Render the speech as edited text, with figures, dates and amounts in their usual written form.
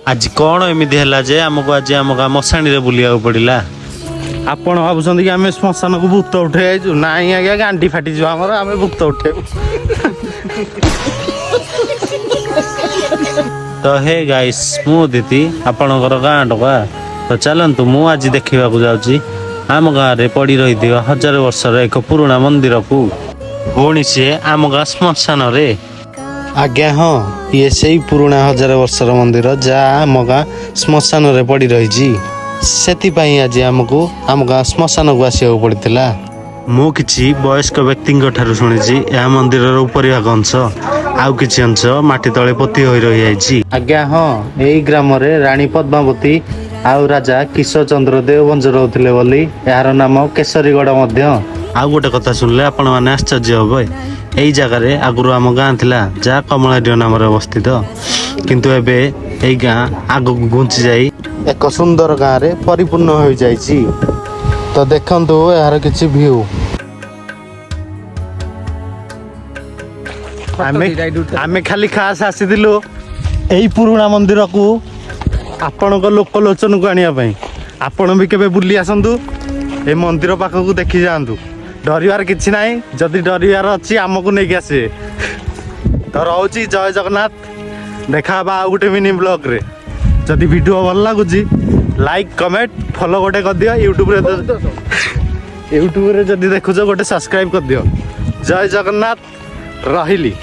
आज कौन एमती है जे आमको आज आम गाँ मशाणी रे बुलिया पड़िला। ଆପଣ ଭାବୁଛନ୍ତି କି ଆମେ ଶ୍ମଶାନକୁ ଭୂତ ଉଠେଇ ଯାଇଛୁ? ନାଇଁ ଆଜ୍ଞା, ଗାଣ୍ଡି ଫାଟିଯିବ ଆମର, ଆମେ ଭୂତ ଉଠେଇବୁ। तो हे गाइस मु दीदी आपणकर गाँ टका तो चलतु मु आज देखा जाऊँगी आम गाँव में पड़ी रही 1000 वर्षर एक पुराना मंदिर को पुणी सी आम गाँ श्मशान रे। आज्ञा हाँ, ये सही पुराना 1000 वर्षर मंदिर जहाँ आम गाँ श्मशान रे पड़ी रही। सेतिपाई आज आमको आम गाँ श्मशान को आसिया पड़ता। मु किछि वयस्क व्यक्ति शुणी यह मंदिर उपरिभाग अंश आउ किछि अंश माटी तले पोती हो रही है। आज्ञा हाँ, यही ग्राम रे रानी पद्मावती आउ राजा किशोर चंद्र देवभंज रोते बोली यार नाम केशरीगढ़। आउ गोटे कथा शुणिले आपण मैंने आश्चर्य हे यही जगार आगुरी आम गाँ थिला जहाँ कमलाडीह नाम अवस्थित किंतु एबे यही गाँ आग घुंची जाई एक सुंदर गाँव रे परिपूर्ण हो जाइछि। तो देखंतु यार किछि व्यू। आमे खाली खास आसीदिलु एही पुराना मंदिर को आपणक लोकलोचन को आनिया पई। आपण भी केबे बुली आसंतु ए मंदिर पाखक देखि जांतु। डरिवार किछि नाही, जदि डरिवार अछि हमकु नेकि आसे। तो रहउची जय जगन्नाथ। देखा बा गुटे मिनी ब्लॉग रे। जदि वीडियो भल लागुची लाइक कमेंट फॉलो गोटे कर दियो। यूट्यूब रे जदि देखुछ गोटे सब्सक्राइब कर दियो। जय जगन्नाथ रहिली।